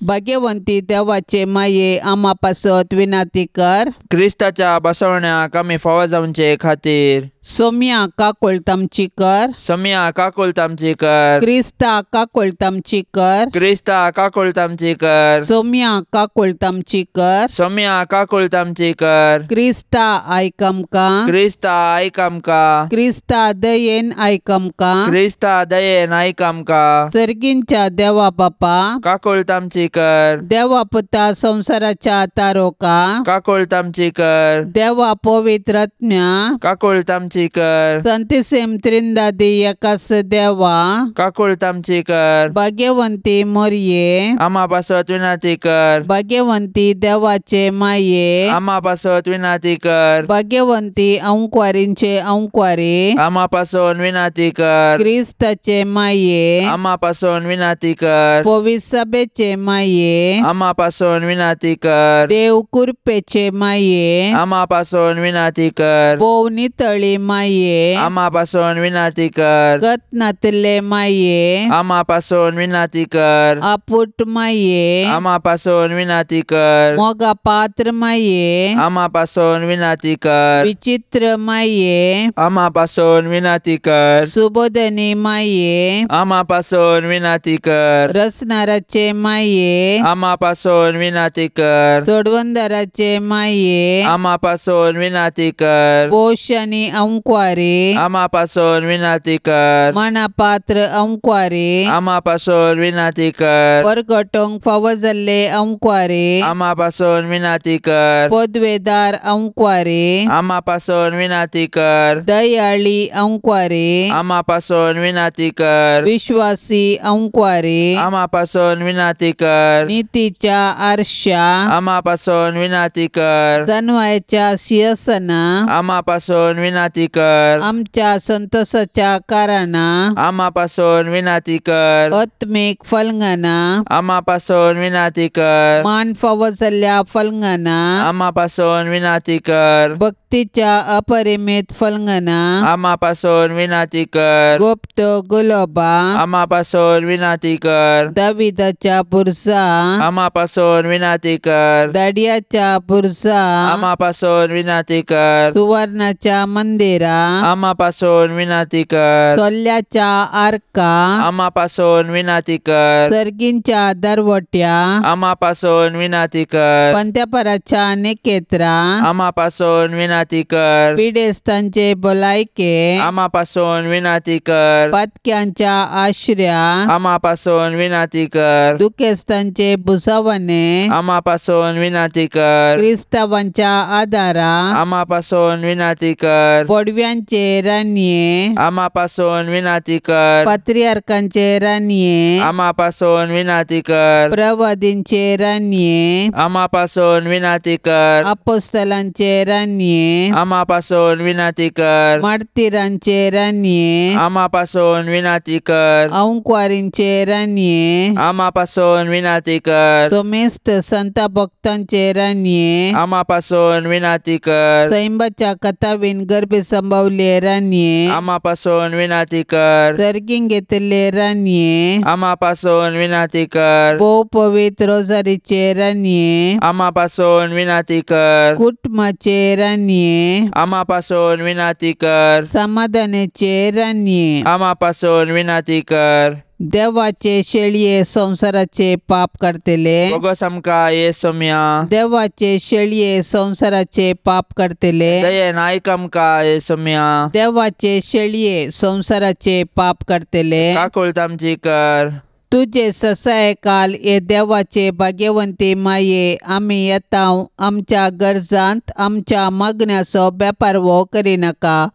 [SPEAKER 1] भाग्यवंती देवाचे माये आम्हा पासत विनाती कर.
[SPEAKER 2] क्रिस्ताच्या बसवण्याक आमी फावो जावचे खातीर
[SPEAKER 1] सोम्या काकोळ तामची कर.
[SPEAKER 2] सोम्या काकोल तामची कर.
[SPEAKER 1] क्रिस्ता काकोळ तामची कर.
[SPEAKER 2] क्रिस्ता काकोल तामची कर.
[SPEAKER 1] सोम्या काकोळ तामची कर.
[SPEAKER 2] सोम्या काकोल तामची कर.
[SPEAKER 1] क्रिस्ता आयक आमकां.
[SPEAKER 2] क्रिस्ता आयक आमकां.
[SPEAKER 1] क्रिस्ता दयेन आयक आमकां.
[SPEAKER 2] क्रिस्ता दयेन आयक आमकां.
[SPEAKER 1] सर्गींच्या देवा बापा
[SPEAKER 2] काकोल तामची कर.
[SPEAKER 1] देवा पुता संसाराच्या तारोका
[SPEAKER 2] काकोल तामची कर.
[SPEAKER 1] देवा पवित्रत्म्या
[SPEAKER 2] काकोल तामची कर.
[SPEAKER 1] संतिसेम त्रिंदादी एकास देवा
[SPEAKER 2] काकोल तामची कर.
[SPEAKER 1] भाग्यवंती मोरये.
[SPEAKER 2] आम्हा पासत विनाती कर.
[SPEAKER 1] भाग्यवंती देवाचे माये.
[SPEAKER 2] आम्हा पासत विनाती कर.
[SPEAKER 1] भाग्यवंती अंकवारींचे अंकवारी.
[SPEAKER 2] आम्हा पासून विनाती कर.
[SPEAKER 1] क्रिस्ताचे माये.
[SPEAKER 2] आम्हा पासून विनाती कर.
[SPEAKER 1] पवित्र सभेचे माये.
[SPEAKER 2] आम्हा पासून विनाती कर.
[SPEAKER 1] देव कृपेचे माये.
[SPEAKER 2] आम्हा पासून विनाती कर.
[SPEAKER 1] बोव नितळी माये.
[SPEAKER 2] आम्हा पासून विनाती कर.
[SPEAKER 1] गतनातले माये.
[SPEAKER 2] आम्हा पासून विनाती कर.
[SPEAKER 1] आपुट माये.
[SPEAKER 2] आम्हा पासून विनाती कर.
[SPEAKER 1] मोगा पात्र माये.
[SPEAKER 2] आम्हा पासून विनाती कर.
[SPEAKER 1] विचित्र माये.
[SPEAKER 2] आम्हा पासून विनाती कर.
[SPEAKER 1] सुबोधनी माये.
[SPEAKER 2] आम्हा पासून विनाती कर.
[SPEAKER 1] रसनाराचे माये.
[SPEAKER 2] आम्हा पासून विनाती कर.
[SPEAKER 1] सोडवंदराचे माये.
[SPEAKER 2] आम्हा पासून विनाती कर.
[SPEAKER 1] पोषणी अंकवारी.
[SPEAKER 2] आम्हा पासून विनाती कर.
[SPEAKER 1] मनापात्र अंकवारी.
[SPEAKER 2] आम्हा पासून विनाती कर.
[SPEAKER 1] परगटोंक फावो जाल्ले अंकवारी.
[SPEAKER 2] आम्हा पासून विनाती कर.
[SPEAKER 1] पदवेदार अंकवारी.
[SPEAKER 2] आम्हा पासून विनाती कर.
[SPEAKER 1] दयाळी अंकवारी.
[SPEAKER 2] आम्हा पासून विनाती कर.
[SPEAKER 1] विश्वासी अंकवारी.
[SPEAKER 2] आम्हा पासून विनाती कर.
[SPEAKER 1] नीतीच्या आरशा.
[SPEAKER 2] आम्हा पासून विनाती कर.
[SPEAKER 1] सन्मायाच्या सिंहासना.
[SPEAKER 2] आम्हा पासून विनाती कर.
[SPEAKER 1] आमच्या संतोषाच्या कारणा.
[SPEAKER 2] आम्हा पासून विनाती कर.
[SPEAKER 1] आत्मिक फलंगाना.
[SPEAKER 2] आम्हा पासून विनाती कर.
[SPEAKER 1] मान फावो जाल्ल्या फलंगाना.
[SPEAKER 2] आम्हा पासून विनाती कर.
[SPEAKER 1] भक्तीच्या अपरिमित फलंगाना.
[SPEAKER 2] आम्हा पासून विनाती कर.
[SPEAKER 1] गुप्त गुलाबा.
[SPEAKER 2] आम्हा पासून विनाती कर.
[SPEAKER 1] दाविदाच्या बुरसा.
[SPEAKER 2] आम्हा पासून विनाती कर.
[SPEAKER 1] दाडियाच्या बुरसा.
[SPEAKER 2] आम्हा पासून विनाती कर.
[SPEAKER 1] सुवर्णाच्या मंदिरा.
[SPEAKER 2] आम्हा पासून विनाती कर.
[SPEAKER 1] सोल्ल्याच्या आर्का.
[SPEAKER 2] आम्हा पासून विनाती कर.
[SPEAKER 1] सर्गींच्या दरवट्या.
[SPEAKER 2] आम्हा पासून विनाती कर.
[SPEAKER 1] पंत्यापराच्या नेकेत्रा.
[SPEAKER 2] आम्हा पासून विनाती कर.
[SPEAKER 1] पिडेस्तांचे भलायके.
[SPEAKER 2] आम्हा पासून विनाती कर.
[SPEAKER 1] पातक्यांच्या आश्र्या.
[SPEAKER 2] आम्हा पासून विनाती कर.
[SPEAKER 1] दुखेस्तांचे बुसावणे.
[SPEAKER 2] आम्हा पासून विनाती कर.
[SPEAKER 1] क्रिस्तावांच्या आदारा.
[SPEAKER 2] आम्हा पासून विनाती कर.
[SPEAKER 1] पडव्यांचे रान्ये.
[SPEAKER 2] आम्हा पासून विनाती कर.
[SPEAKER 1] पात्रियार्कांचे रान्ये.
[SPEAKER 2] आम्हा पासून विनाती कर.
[SPEAKER 1] प्रवादींचे रान्ये.
[SPEAKER 2] आम्हा पासून विनाती कर.
[SPEAKER 1] अपोस्तलांचे रान्ये.
[SPEAKER 2] आम्हा पासून विनाती कर.
[SPEAKER 1] मार्तिरांचे रान्ये.
[SPEAKER 2] आम्हा पासून विनाती कर.
[SPEAKER 1] अंकवारींचे रान्ये.
[SPEAKER 2] आम्हा पासून विनाती कर.
[SPEAKER 1] सोमेस्त संत भक्तांचे रान्ये.
[SPEAKER 2] आम्हा पासून विनाती कर.
[SPEAKER 1] सैंबाच्या कथावीन गर्भे संभवले रान्ये.
[SPEAKER 2] आम्हा पासून विनाती कर.
[SPEAKER 1] सर्गीन घेतले रान्ये.
[SPEAKER 2] आम्हा पासून विनाती कर.
[SPEAKER 1] भोव पवित्र रोजारीचे रान्ये.
[SPEAKER 2] आम्हा पासून विनाती कर.
[SPEAKER 1] कुटुंबाचे रान्ये.
[SPEAKER 2] आम्हा पासून विनाती कर.
[SPEAKER 1] समाधानाचे रान्ये.
[SPEAKER 2] आम्हा पासून विनाती कर.
[SPEAKER 1] देवाचे शेळये संसाराचे पाप करतले.
[SPEAKER 2] बोगस आमकां येसुम्या.
[SPEAKER 1] देवाचे शेळये संसाराचे पाप करतले.
[SPEAKER 2] दयेन आयक आमकां येसुम्या.
[SPEAKER 1] देवाचे शेळये संसाराचे पाप करतले.
[SPEAKER 2] काकूळ तामची कर.
[SPEAKER 1] तुझे ससाय काल ये देवाचे भाग्यवंती माये. आमी येताव आमच्या गरजांत आमच्या मागण्याचो बेपारवो करिनाका.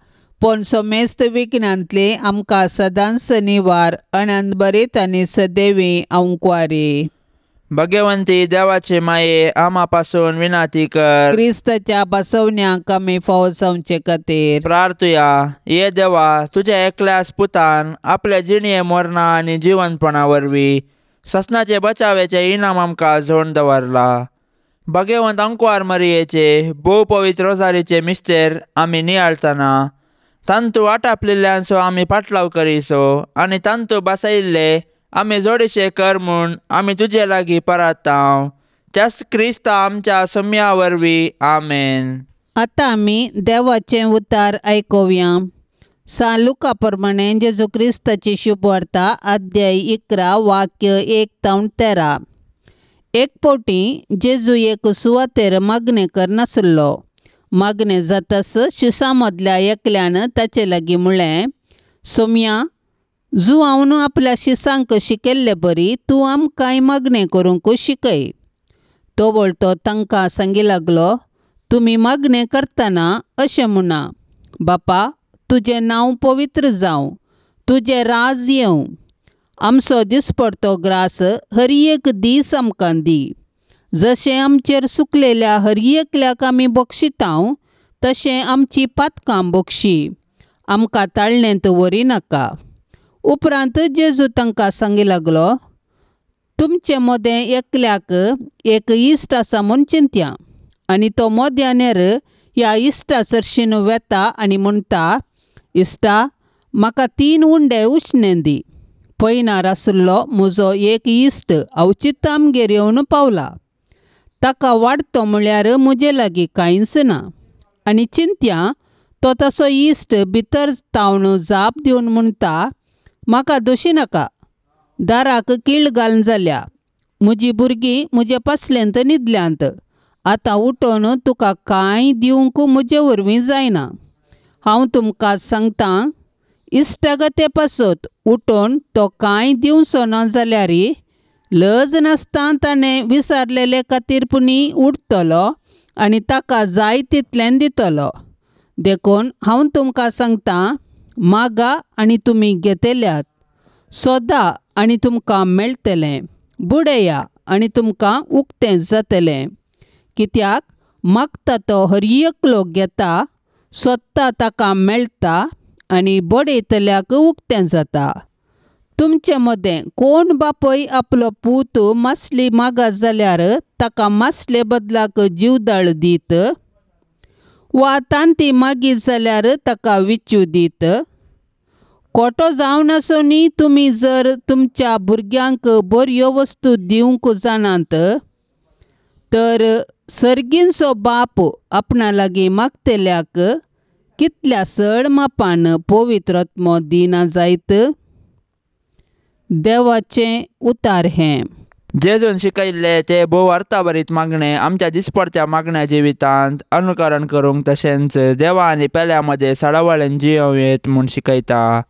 [SPEAKER 1] पण सोमेस्त विघ्नांतली आमकां सदांच निवार. अनंत बरीत आनी सदैवी अंकवारी.
[SPEAKER 2] भाग्यवंती देवाचे माये आम्हा पासून विनाती कर.
[SPEAKER 1] क्रिस्ताच्या बसवण्याक आमी फावो जावचे खातीर
[SPEAKER 2] प्रार्थुया. ये देवा, तुझ्या एकल्याच पुतान आपल्या जिणये मरणा आनी जिवंतपणा वरवीं ससनाचे बचावेचे इनाम आमकां जोडून दवरला. भाग्यवंत अंकवार मरियेचे भोव पवित्र रोजारीचे मिस्तेर आमी नियाळतना तांतू आटापलेल्यांचो आमी पाटलाव करिसो आनी तांतू बसयल्ले आमी जोडेशे कर म्हूण आमी तुजे लागीं परताव. त्याच क्रिस्ता आमच्या सोम्या वरवीं. आमेन.
[SPEAKER 1] आतां आमी देवाचें उतार आयकुया. लुका प्रमाणे जेजू क्रिस्ताची शुभ वार्ता अध्याय 11 वाक्य 1-13. एक फावटी जेजू एक सुवातेर मागणें करनासलो. मागणें जातास शिसां मदल्या एकल्यान ताचे लागीं म्हणलें, सोम्या, जुआवन आपल्या शिसांक शिकयल्ले बरी तूं आमकांय मागणें करूंक शिकय. तो वळतो तांकां सांगी लागलो, तुमी मागणें करतना अशें म्हणा, बापा, तुजें नांव पवित्र जावं, तुजें राज येवं, आमचो दिसपडतो ग्रास हर एक दीस आमकां दी. जशें आमचेर सुकलेल्या हर एकल्याक आमी बक्षितांव, तशें आमची पातकां बक्षी. आमकां ताळणेंत व्हरिनाका. उपरांत जेजू तांकां सांगी लागलो, तुमचे मोदें एकल्याक एक इश्ट आसा म्हूण चिंत्या. आनी तो मोद्यानेर ह्या इश्टा सरशीन वेता आनी म्हणटा, इश्टा, म्हाका 3 उंडे उश्णें दी. पयनार आसलो म्हजो एक इश्ट अवचित आमगेर येवन पावला. ताका वाडतो म्हळ्यार म्हजे लागीं कांयच ना. आनी चिंत्या, तो तसो इश्ट भितर तावन जाप दिवन म्हणटा, म्हाका दोशी नाका, दाराक कीळ घालन जाल्या, म्हजीं भुरगीं म्हजे पासलेंत न्हिदल्यांत. आतां उठोन तुका कांय दिवंक म्हजे वरवीं जायना. हांव तुमकां सांगतां, इश्टाक ते पासत उठोन तो कांय दिवचो ना जाल्यार लज नासता ताणें विसारलेले खातीरपुणी उठतलो आनी ताका जाय तितलें दितलो. देखून हांव तुमकां सांगतां, मागा आनी तुमी घेतल्यात, सोदा आनी तुमकां मेळटलें, बुडया आनी तुमकां उक्तें जातलें. कित्याक मागता तो हर एकलो घेता, सोदता ताका मेळटा आनी बडयतल्याक उक्तें जाता. तुमचे मदें कोण बापय आपलो पूत मासली मागा जाल्यार ताका मासले बदलाक जीवदाळ दीत, वा तांती मागी जाल्यार ताका विच्चू दीत. खोटो जावन आसोनी तुमी जर तुमच्या भुरग्यांक बऱ्यो वस्तू दिवंक जाणात, तर सर्गींचो बाप आपणा लागीं मागतल्याक कितल्या चड मापान पवित्र आत्मो दिना जायत. देवाचें उतार हें.
[SPEAKER 2] जेजून शिकयल्ले ते भोव अर्थाभरीत मागणे आमच्या दिसपडत्या मागण्या जिवितांत अनुकरण करूंक, तशेंच देवा आनी पेल्या मदें सडावळेन जियोवेत म्हूण शिकयता.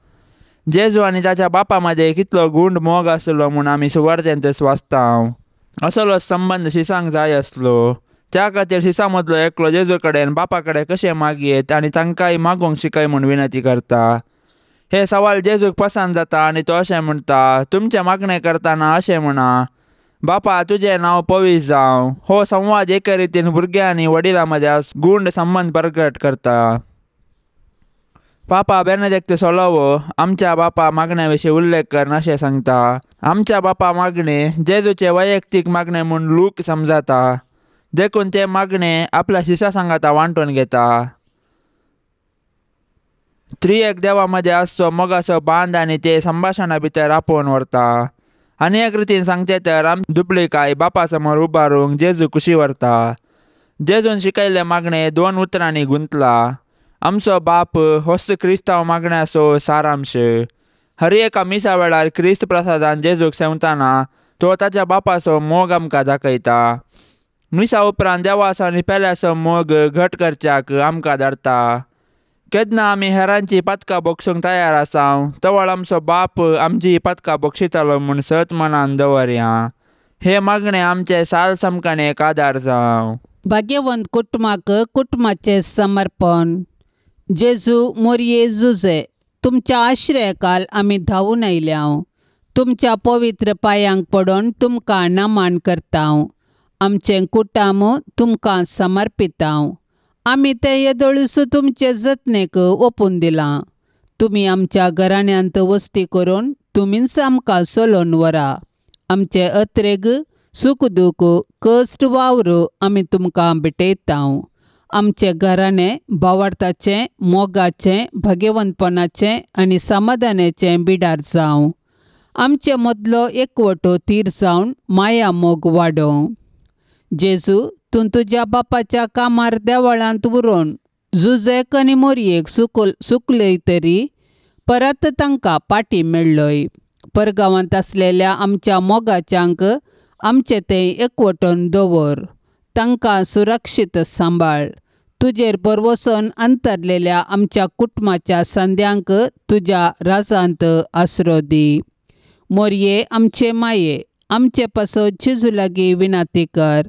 [SPEAKER 2] जेजू आनी ताच्या बापा मदें कितलो गूंड मोग आसलो म्हूण आमी सुवार्थेंतच वाचतांव. असलोच संबंद शिसांक जाय आसलो. त्या खातीर शिसां मदलो एकलो जेजू कडेन बापा कडेन कशें मागयेत आनी तांकांय मागूंक शिकय म्हूण विनंती करता. हे सवाल जेजूक पसंद जाता आनी तो अशें म्हणटा, तुमचें मागणें करतना अशें म्हणा, बापा, तुजें नांव पवित्र जावं. हो संवाद एके रितीन भुरग्यां आनी वडिलां मदें गूंड संबंद प्रगट करता. पापा बेनेडिक्ट सोळोवो आमच्या बापा मागण्या विशीं उल्लेख करून अशें सांगता, आमच्या बापा मागणें जेजूचे वैयक्तीक मागणें म्हूण लूक समजता. देखून ते मागणें आपल्या शिसा सांगाता वांटून घेता. त्रिएक देवा मदें आसचो मोगाचो बांद आनी ते संभाशणा भितर आपोवन व्हरता. आनी एक रितीन सांगचे तर आमची दुबळीकाय बापा समोर उबारूंक जेजू कुशी व्हरता. जेजून शिकयल्ले मागणें 2 उतरांनी गुंतला. आमचो बाप होच क्रिस्तांव मागण्याचो सारांश. हर एका मिसा वेळार क्रिस्त प्रसादान जेजूक सेवताना तो ताच्या बापाचो मोग आमकां दाखयता. मिसा उपरांत देवाचो आनी पेल्याचो मोग घट करच्याक आमकां धाडटा. केन्ना आमी हेरांची पातकां बक्षूंक तयार आसांव, तवळ आमचो बाप आमची पातकां बक्षितलो म्हूण सत मनान दवरया. हे मागणें आमचे साल समकणेक आदार जावं.
[SPEAKER 1] भाग्यवंत कुटुंबाक कुटुंबाचें समर्पण. जेजू मोरये जुजे, तुमच्या आश्रयकाल आमी धांवून आयल्याव. तुमच्या पवित्र पांयांक पडोन तुमकां नमन करतांव. आमचें कुटाम तुमकां समर्पितांव. आमी ते येदोळूस तुमचे जतनेक ओपून दिलां. तुमी आमच्या घराण्यांत वस्ती करून तुमीच आमकां चलोवन व्हरा. आमचे अत्रेग, सुख दूख, कश्ट वावर आमी तुमकां भेटयतांव. आमचे घराणे भावार्थाचें मोगाचें भाग्यवंतपणाचें आनी समाधानाचें बिडार जावं. आमचे मदलो एकवटो थीर जावन माया मोग वाडोवं. जेजू, तूं तुज्या बापाच्या कामार देवळांत उरोवन जुजेक आनी मोरयेक सुकलय तरी परत तांकां पाटी मेळ्ळय. परगांवांत आसलेल्या आमच्या मोगाच्यांक आमचे थंय एकवटून दवर. तांकां सुरक्षीत सांबाळ. तुजेर भरवोसन अंतरलेल्या आमच्या कुटुंबाच्या संद्यांक तुज्या राजांत आसरो दी. मोरये आमचे माये, आमचे पासो जेजू लागीं विनाती कर.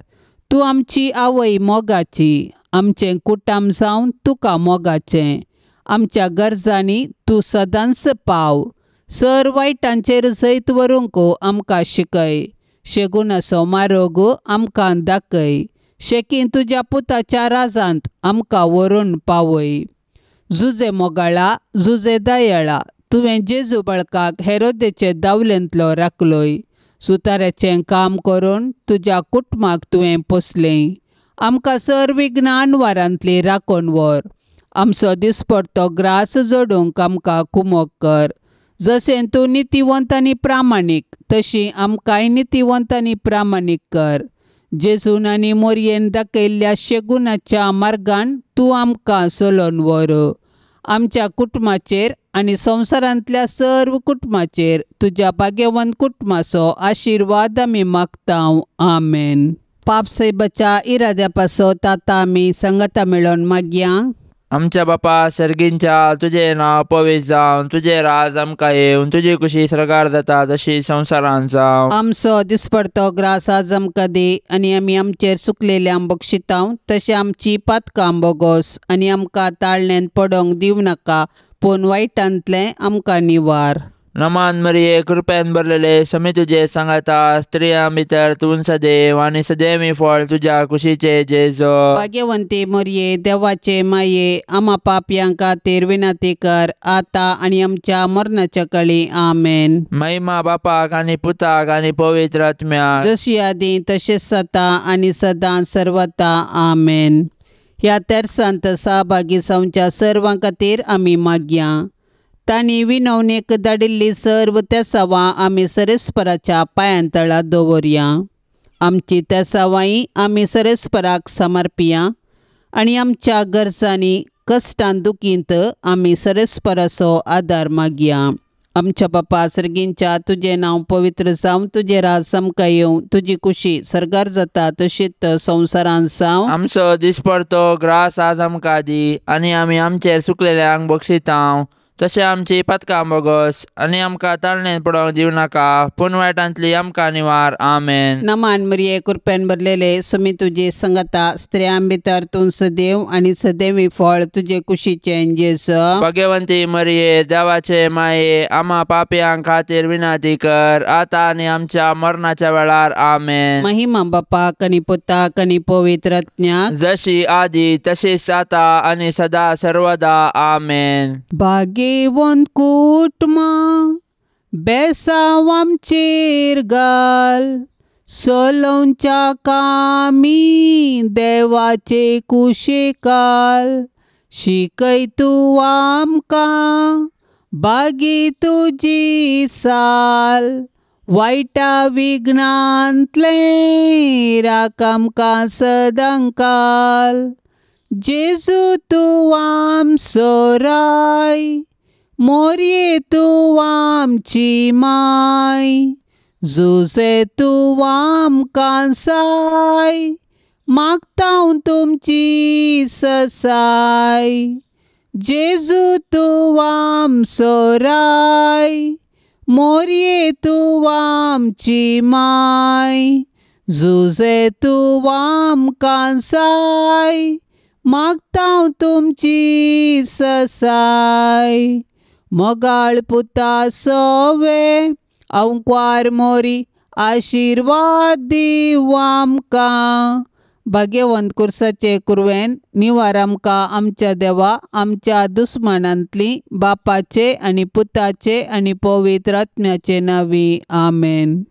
[SPEAKER 1] तूं आमची आवय मोगाची. आमचें कुटाम जावन तुका मोगाचें. आमच्या गरजांनी तूं सदांच पाव. सर वायटांचेर जैत व्हरूंक आमकां शिकय. शेगुनाचो मार्ग आमकां दाखय. शेकीन तुज्या पुताच्या राजांत आमकां व्हरून पावय. जुजे मोगाळा, जुजे दयाळा, तुवें जेजू बाळकाक हेरोदेचे दावलेंतलो राखलोय. सुताराचें काम करून तुज्या कुटुंबाक तुवें पोसलें. आमकां सर विघ्नां आनवारांतली राखून व्हर. आमचो दिसपडटो ग्रास जोडूंक आमकां कुमोग कर. जशें तूं नितीवंत आनी प्रामाणीक तशी आमकांय नितीवंत आनी प्रामाणीक कर. जेजून आनी मोरयेन दाखयल्ल्या शेगुनाच्या मार्गान तूं आमकां चलोवन व्हर. आमच्या कुटुंबाचेर आनी संवसारांतल्या सर्व कुटुंबाचेर तुज्या भाग्यवंत कुटुंबाचो आशिर्वाद आमी मागतांव. आमेन. पाप सैबाच्या इराद्या पासत आतां आमी संगता मेळोन मागया.
[SPEAKER 2] आमच्या बापा सर्गींच्या तुजें नांव पवित्र जावन तुजें राज आमकां येवन तुजी कुशी सरकार जाता तशी संवसारांत जावं.
[SPEAKER 1] आमचो दिसपडटो ग्रास आज आमकां दी आनी आमी आमचेर चुकलेल्यांक बक्षितांव तशें आमची पातकां बोगोस आनी आमकां ताळण्यांत पडोंक दिवं नाका पूण वायटांतलें आमकां निवार.
[SPEAKER 2] नमान मरिये कृपेन भरलेले समी तुजे सांगाता स्त्रियां भितर तूं सदैव आनी सदैवी फळ तुज्या कुशीचे जेजो.
[SPEAKER 1] भाग्यवंती मोरये देवाचे माये, आमा पापयां खातीर विनाती कर आतां आनी आमच्या मरणाच्या काळी. आमेन.
[SPEAKER 2] महिमा बापाक आनी पुताक आनी पवित्र आत्म्याक
[SPEAKER 1] जशी आदी तशेंच जाता आनी सदां सर्वता. आमेन. ह्या तेर्सांत सहभागी जावच्या सर्वां खातीर आमी मागया. तांणी विनवणेक धाडिल्ली सर्व तेसावां आमी सरेस्पराच्या पांयांतळा दवरया. आमची तेसावांय आमी सरेस्पराक समर्पिया आनी आमच्या गरजांनी कश्टान दुखींत आमी सरेस्पराचो आदार मागया. आमच्या बापा सर्गींच्या तुजें नांव पवित्र जावं तुजें राज आमकां येवं तुजी कुशी सरकार जाता तशीच संवसारांत जावं.
[SPEAKER 2] आमचो दिसपडटो ग्रास आज आमकां दी आनी आमी आमचेर चुकलेल्यांक बक्षितांव तशें आमची पातकां बोगोस आनी आमकां ताळणेंत पडोंक दिवं नाका पूण वायटांतली आमकां निवार. आमेन.
[SPEAKER 1] नमान मरिये कृपेन भरलेले समी तुजी संगता स्त्रियां भितर तूं सदैव आनी सदैवी फळ तुजे कुशीचें जेजू.
[SPEAKER 2] भाग्यवंती मरिये देवाचे माये, आमा पापयां खातीर विनाती कर आतां आनी आमच्या मरणाच्या वेळार. आमेन.
[SPEAKER 1] महिमा बापाक आनी पुताक आनी पवित्र आत्म्याक
[SPEAKER 2] जशी आदी तशीच आता आनी सदा सर्वदा. आमेन.
[SPEAKER 1] भाग्यवंत कुटुंबा बेसांव आमचेर घाल. सोलोवच्या कामी देवाचे कुशेकाल. शिकय तूं आमकां बागी तुजी साल. वायटा विघ्नांतले राख आमकां सदांकाल. जेजू तूं आमचो राय, मोरये तूं आमची माय. जुजे तूं आमकां साय, मागतांव तुमची ससाय. जेजू तूं आमचो राय, मोरये तूं आमची माय. जुजे तूं आमकां साय, मागतांव तुमची ससाय. मोगाळ पुता सोवे अंकवार मोरी आशिर्वाद दिव आमकां. भाग्यवंत कुर्साचे कुरवेन निवार आमकां आमच्या देवा आमच्या दुस्मनांतली बापाचे आनी पुताचे आनी पवित्र आत्म्याचे नांवी. आमेन.